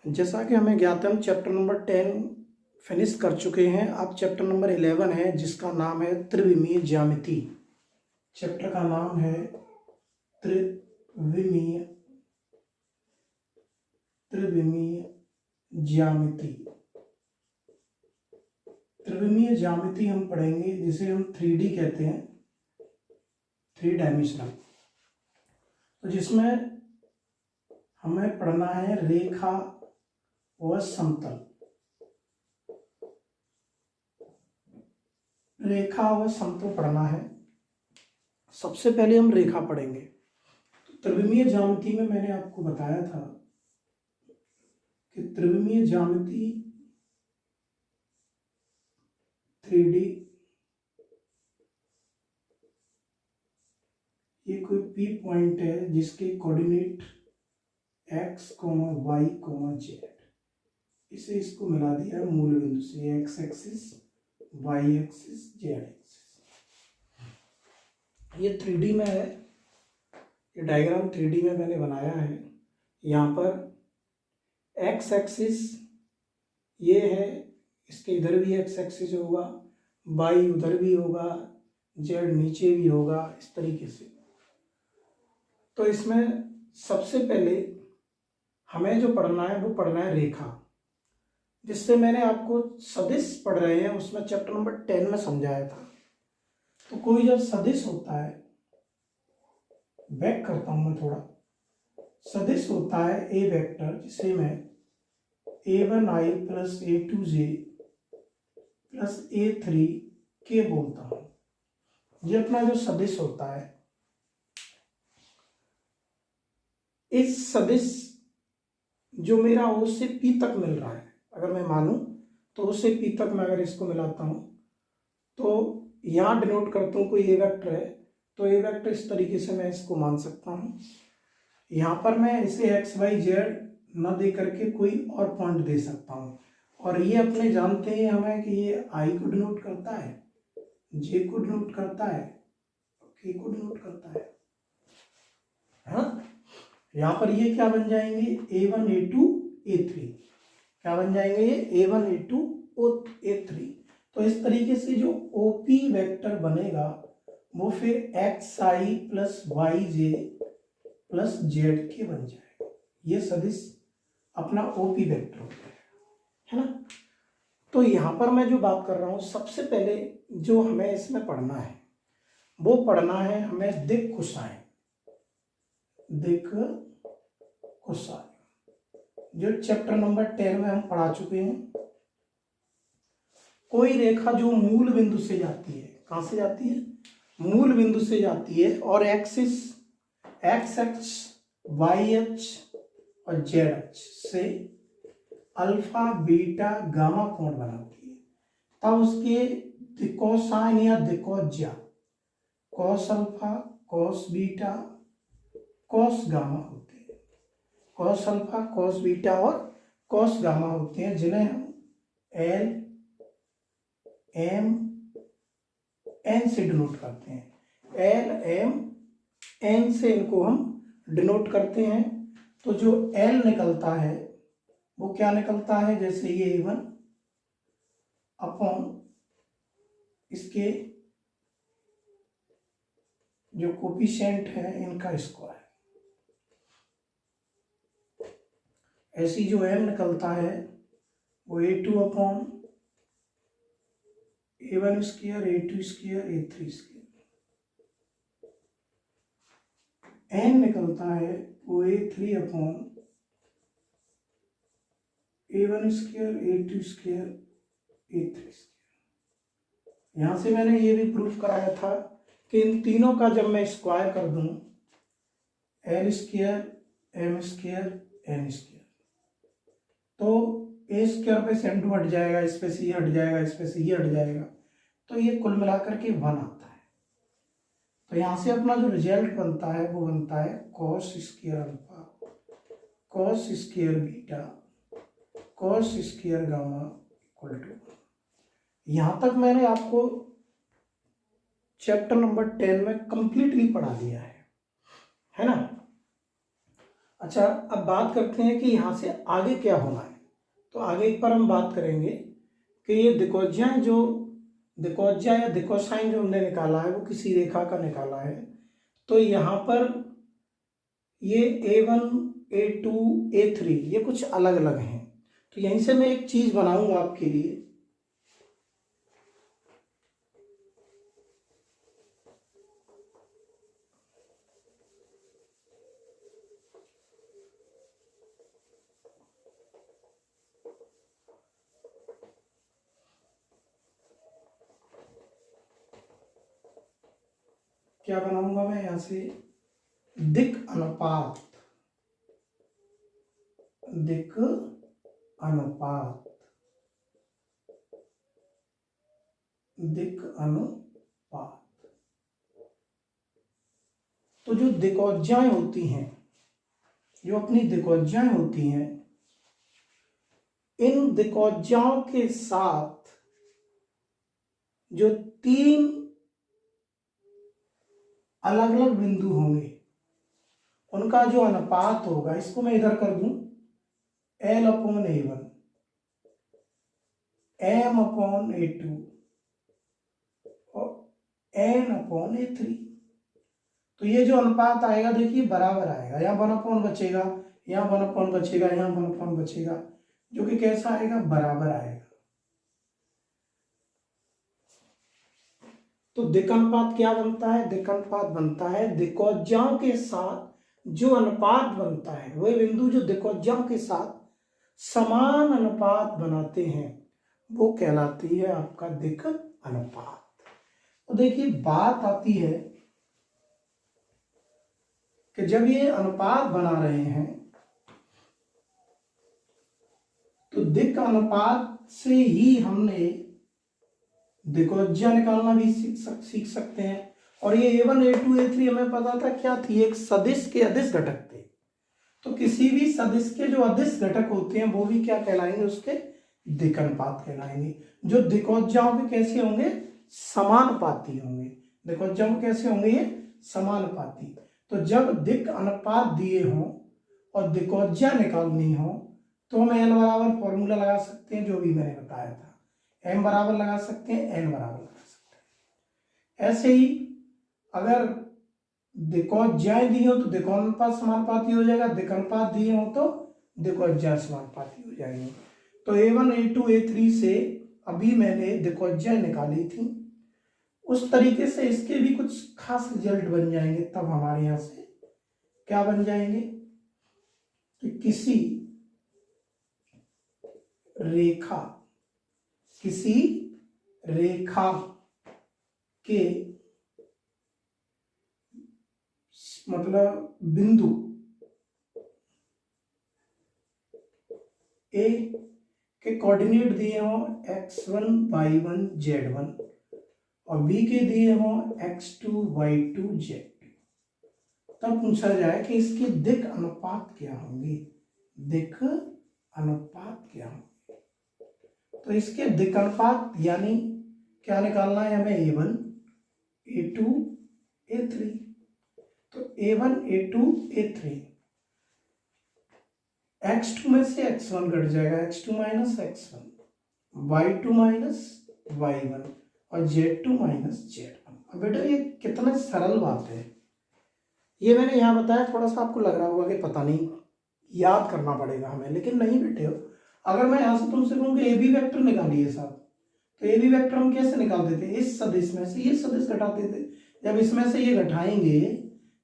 जैसा कि हमें ज्ञात है, हम चैप्टर नंबर 10 फिनिश कर चुके हैं। अब चैप्टर नंबर 11 है जिसका नाम है त्रिविमीय ज्यामिति। चैप्टर का नाम है त्रिविमीय ज्यामिति। त्रिविमीय ज्यामिति हम पढ़ेंगे जिसे हम 3D कहते हैं, 3 डायमेंशनल। तो जिसमें हमें पढ़ना है रेखा व समतल। रेखा व समतल पढ़ना है। सबसे पहले हम रेखा पढ़ेंगे। तो त्रिविमीय ज्यामिति में मैंने आपको बताया था कि त्रिविमीय ज्यामिति 3D, ये कोई P पॉइंट है जिसके कोऑर्डिनेट x, y, z, इसे इसको मिला दिया है मूल बिंदु से, x axis, y axis, z axis. ये 3D में है, ये डायग्राम 3D में मैंने बनाया है। यहाँ पर x एक्सिस ये है, इसके इधर भी x एक्सिस होगा, y उधर भी होगा, z नीचे भी होगा, इस तरीके से। तो इसमें सबसे पहले हमें जो पढ़ना है वो पढ़ना है रेखा, जिससे मैंने आपको सदिश पढ़ रहे हैं उसमें चैप्टर नंबर 10 में समझाया था। तो कोई जब सदिश होता है, बैक करता हूं मैं थोड़ा, सदिश होता है ए वेक्टर जिसे मैं a1i plus a2j plus a3k बोलता हूं। ये अपना जो सदिश होता है, इस सदिश जो मेरा ओ से पी तक मिल रहा है, अगर मैं मानूं तो ओ से पी तक मैं अगर इसको मिलाता हूं तो यहां डिनोट करता हूं कोई ए वेक्टर है, तो ए वेक्टर इस तरीके से मैं इसको मान सकता हूं। यहां पर मैं इसे एक्स वाई जेड न दे करके कोई और पॉइंट दे सकता हूं। और ये अपने जानते हैं हमें कि ये आई को डिनोट करता है, जे को डिनोट करता है, के को डिनोट करता है। हाँ, यहाँ पर ये क्या बन जाएंगे, a1 a2 a3, क्या बन जाएंगे ये a1 a2 a3। तो इस तरीके से जो OP वेक्टर बनेगा वो फिर xi plus yj plus zk बन जाएगा। ये सदिश अपना OP वेक्टर होता है ना। तो यहाँ पर मैं जो बात कर रहा हूँ, सबसे पहले जो हमें इसमें पढ़ना है वो पढ़ना है हमें दिक् कोसाइन। दिक् कोसाइन जो चैप्टर नंबर 10 में हम पढ़ा चुके हैं। कोई रेखा जो मूल बिंदु से जाती है, कहां से जाती है, मूल बिंदु से जाती है, और axis x x, y h और जेड एच से अल्फा बीटा गामा कोण बनाती है, तब उसके दिक्कोसाइन या दिक्कोज्या cos alpha, cos beta, cos gamma होते हैं। कॉस अल्फा, कॉस बीटा और कॉस गामा होते हैं, जिन्हें हम एल एम एन से डिनोट करते हैं। एल एम एन से इनको हम डिनोट करते हैं। तो जो एल निकलता है वो क्या निकलता है, जैसे ये A1 अपॉन इसके जो कोफिशिएंट है इनका स्क्वायर। ऐसी जो m निकलता है वो A2 upon A1 square, A2 square, A3 square. n निकलता है वो A3 upon A1 square, A2 square, A3 square. यहां से मैंने ये भी प्रूफ कराया था कि इन तीनों का जब मैं स्क्वायर कर दूं, L square, M square, N square, तो ए स्क्वायर पे से m2 हट जाएगा, इस पे से ये हट जाएगा, इस पे से ये हट जाएगा, तो ये कुल मिलाकर के 1 आता है। तो यहां से अपना जो रिजल्ट बनता है वो बनता है cos square alpha, cos square beta, cos square gamma equal to. यहां तक मैंने आपको चैप्टर नंबर 10 में कंप्लीटली पढ़ा दिया है ना। अच्छा, अब बात करते हैं कि यहाँ से आगे क्या होना है। तो आगे एक बार हम बात करेंगे कि ये दिकोज्या या दिकोसाइन जो हमने निकाला है वो किसी रेखा का निकाला है। तो यहाँ पर ये A1, A2, A3 ये कुछ अलग अलग हैं। तो यहीं से मैं एक चीज बनाऊंगा आपके लिए। क्या बनाऊंगा मैं यहां से? दिक अनुपात, दिक अनुपात, दिक अनुपात। तो जो दिकोज्याएं होती हैं, जो अपनी दिकोज्याएं होती हैं, इन दिकोज्याओं के साथ जो 3 अलग अलग बिंदु होंगे उनका जो अनुपात होगा, इसको मैं इधर कर दूं L/A1, M/A2 और N/A3। तो ये जो अनुपात आएगा देखिए बराबर आएगा। यहाँ 1/, बचेगा, यहाँ 1/, बचेगा, यहाँ 1/, बचेगा, जो कि कैसा आएगा? बराबर आएगा। तो दिक अनुपात क्या बनता है? दिक अनुपात बनता है दिकोज्याओं के साथ जो अनुपात बनता है, वह बिंदु जो दिकोज्याओं के साथ समान अनुपात बनाते हैं वो कहलाती है आपका दिक अनुपात। तो देखिए बात आती है कि जब ये अनुपात बना रहे हैं तो दिक अनुपात से ही हमने दिकोज्या निकालना भी सीख सकते हैं। और ये A1, A2, A3 हमें पता था क्या थी? एक सदिश के अदिश घटक थे। तो किसी भी सदिश के जो अदिश घटक होते हैं वो भी क्या कहलाएंगे? उसके दिक अनुपात कहलाएंगे। जो दिकोज्याओं के कैसे होंगे? समानुपाती होंगे। दिकोज्याओं के कैसे होंगे? ये समानुपाती। तो जब दिक अनुपात दिए हों और दिकोज्या निकालनी हो तो हम L बराबर फॉर्मूला लगा सकते हैं, जो भी मैंने बताया था। M बराबर लगा सकते हैं, N बराबर लगा सकते हैं। ऐसे ही अगर दिकोज्याएं दी हो तो दिकोनुपात समानुपाती हो जाएगा, दिकोनुपात दिए हो तो दिकोज्या समानुपाती हो जाएंगे। तो A1, A2, A3 से अभी मैंने दिकोज्या निकाली थी, उस तरीके से इसके भी कुछ खास रिजल्ट बन जाएंगे। तब हमारे यहां से क्या बन जाएंगे कि किसी रेखा के मतलब बिंदु ए के कोऑर्डिनेट दिए हों x1, y1, z1 और बी के दिए हों x2, y2, z2, तब पूछा जाए कि इसके दिक अनुपात क्या होंगे? दिक अनुपात क्या होंगे? तो इसके दिक अनुपात यानी क्या निकालना है हमें? A1, A2, A3। तो A1, A2, A3, x2 में से x1 घट जाएगा, x2 minus x1, y2 minus y1 और z2 माइनस z1। अब बेटा ये कितना सरल बात है। ये मैंने यहाँ बताया, थोड़ा सा आपको लग रहा होगा कि पता नहीं, याद करना पड़ेगा हमें, लेकिन नहीं बेटे हो। अगर मैं यहाँ से तुमसे कहूँ कि ए बी वैक्टर निकालिए साहब, तो ए बी वैक्टर हम कैसे निकालते थे? इस सदिश में से ये सदिश घटाते थे। जब इसमें से ये घटाएंगे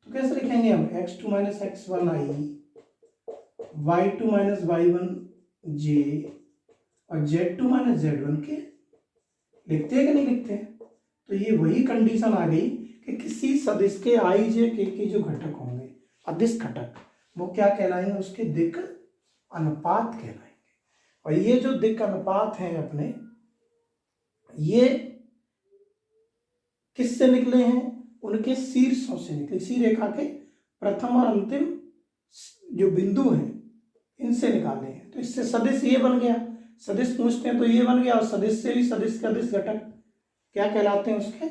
तो कैसे लिखेंगे हम? x2 minus x1 i, y2 minus y1 j और z2 माइनस z1 के। लिखते हैं कि नहीं लिखते हैं? तो ये वही कंडीशन आ गई कि किसी सदिश के i j k के जो घटक होंगे, अदिश घटक, वो क्या कहलाएंगे? उसके दिक अनुपात कहलाएंगे। और ये जो दिक अनुपात हैं अपने, ये किससे निकले हैं? उनके शीर्षों से निकले। इसी रेखा के प्रथम और अंतिम जो बिंदु हैं इनसे निकाले हैं। तो इससे सदिश ये बन गया। सदिश पूछते हैं तो ये बन गया, और सदिश से भी सदिश का अदिश घटक क्या कहलाते हैं? उसके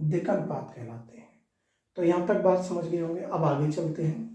दिक अनुपात कहलाते हैं। तो यहां तक बात समझ गए होंगे। अब आगे चलते हैं।